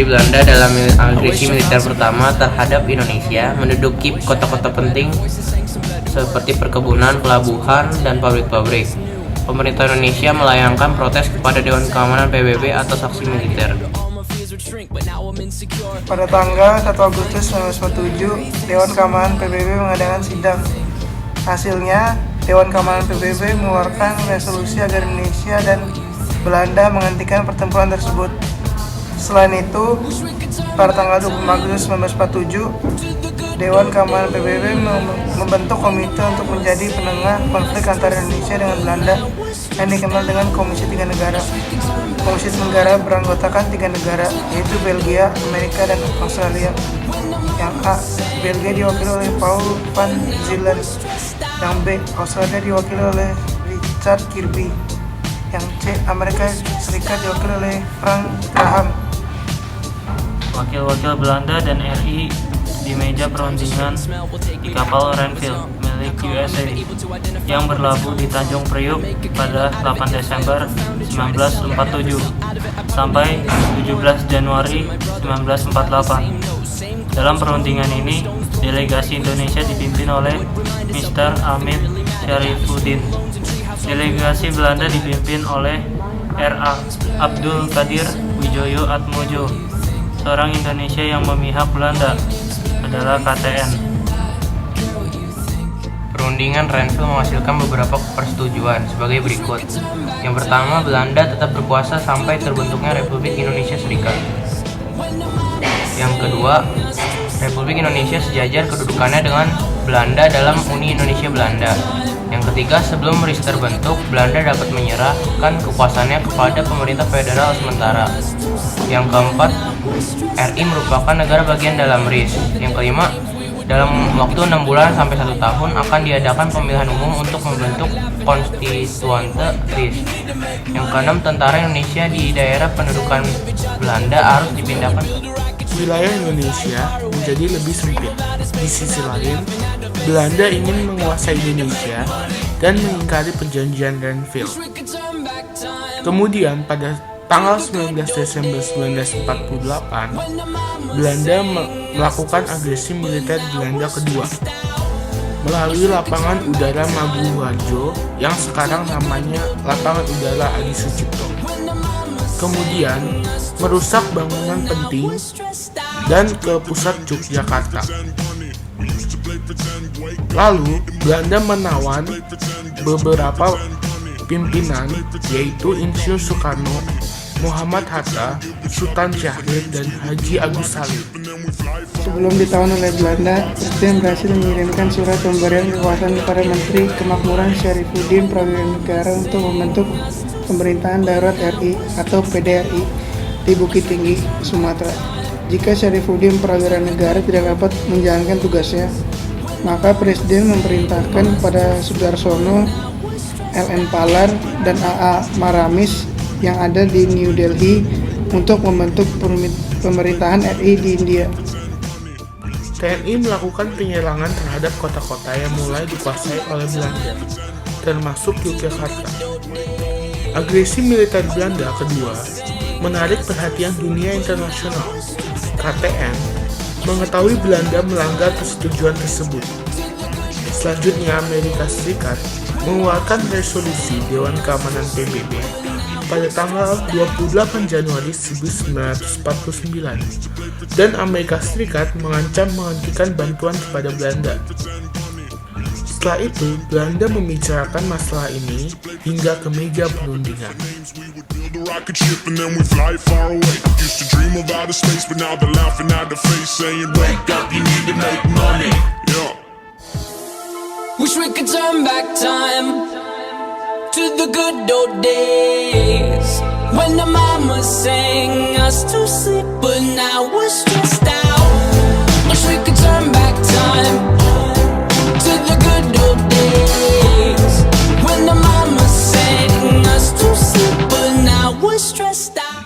Agresi Belanda dalam agresi militer pertama terhadap Indonesia menduduki kota-kota penting seperti perkebunan, pelabuhan, dan pabrik-pabrik. Pemerintah Indonesia melayangkan protes kepada Dewan Keamanan PBB atas aksi militer. Pada tanggal 1 Agustus 1947, Dewan Keamanan PBB mengadakan sidang. Hasilnya, Dewan Keamanan PBB mengeluarkan resolusi agar Indonesia dan Belanda menghentikan pertempuran tersebut. Selain itu, pada tanggal 25 Agustus 1947, Dewan Keamanan PBB membentuk komite untuk menjadi penengah konflik antara Indonesia dengan Belanda yang dikenal dengan Komisi Tiga Negara. Komisi Negara beranggotakan 3 negara, yaitu Belgia, Amerika, dan Australia. Yang A, Belgia diwakili oleh Paul van Zelen. Yang B, Australia diwakili oleh Richard Kirby. Yang C, Amerika Serikat diwakili oleh Frank Graham. Wakil-wakil Belanda dan RI di meja perundingan di kapal Renville milik USA yang berlabuh di Tanjung Priuk pada 8 Desember 1947 sampai 17 Januari 1948. Dalam perundingan ini, delegasi Indonesia dipimpin oleh Mr. Amin Syarifuddin. Delegasi Belanda dipimpin oleh R.A. Abdul Qadir Wijoyo Atmojo. Seorang Indonesia yang memihak Belanda adalah KTN. Perundingan Renville menghasilkan beberapa persetujuan sebagai berikut. Yang pertama, Belanda tetap berkuasa sampai terbentuknya Republik Indonesia Serikat. Yang kedua, Republik Indonesia sejajar kedudukannya dengan Belanda dalam Uni Indonesia Belanda. Yang ketiga, sebelum RIS terbentuk, Belanda dapat menyerahkan kekuasaannya kepada pemerintah federal sementara. Yang keempat, RI merupakan negara bagian dalam RIS. Yang kelima, dalam waktu 6 bulan sampai 1 tahun akan diadakan pemilihan umum untuk membentuk konstituante RIS. Yang keenam, tentara Indonesia di daerah pendudukan Belanda harus dipindahkan. Wilayah Indonesia menjadi lebih sempit. Di sisi lain, Belanda ingin menguasai Indonesia dan mengingkari perjanjian Renville. Kemudian pada tanggal 19 Desember 1948, Belanda melakukan agresi militer Belanda kedua melalui lapangan udara Maguwarjo yang sekarang namanya Lapangan Udara Adi Sucipto. Kemudian merusak bangunan penting dan ke pusat Yogyakarta. Lalu Belanda menawan beberapa pimpinan, yaitu Insinyur Soekarno, Muhammad Hatta, Sultan Syahrir, dan Haji Agus Salim. Sebelum ditawan oleh Belanda, Presiden berhasil mengirimkan surat pemberian kekuasaan kepada Menteri Kemakmuran Syarifuddin Prawira Negara untuk membentuk Pemerintahan Darurat RI atau PDRI di Bukit Tinggi, Sumatera. Jika Syarifuddin Prawira Negara tidak dapat menjalankan tugasnya, maka Presiden memerintahkan kepada Sudarsono, LN Palar, dan AA Maramis yang ada di New Delhi untuk membentuk pemerintahan RI di India. TNI melakukan penyerangan terhadap kota-kota yang mulai dikuasai oleh Belanda, termasuk Yogyakarta. Agresi militer Belanda kedua menarik perhatian dunia internasional. KTN mengetahui Belanda melanggar persetujuan tersebut. Selanjutnya, Amerika Serikat mengeluarkan resolusi Dewan Keamanan PBB pada tanggal 28 Januari 1949 dan Amerika Serikat mengancam menghentikan bantuan kepada Belanda. Setelah itu, Belanda membicarakan masalah ini hingga ke meja perundingan. Wish we could turn back time to the good old days when the mama sang us to sleep, but now we're stressed.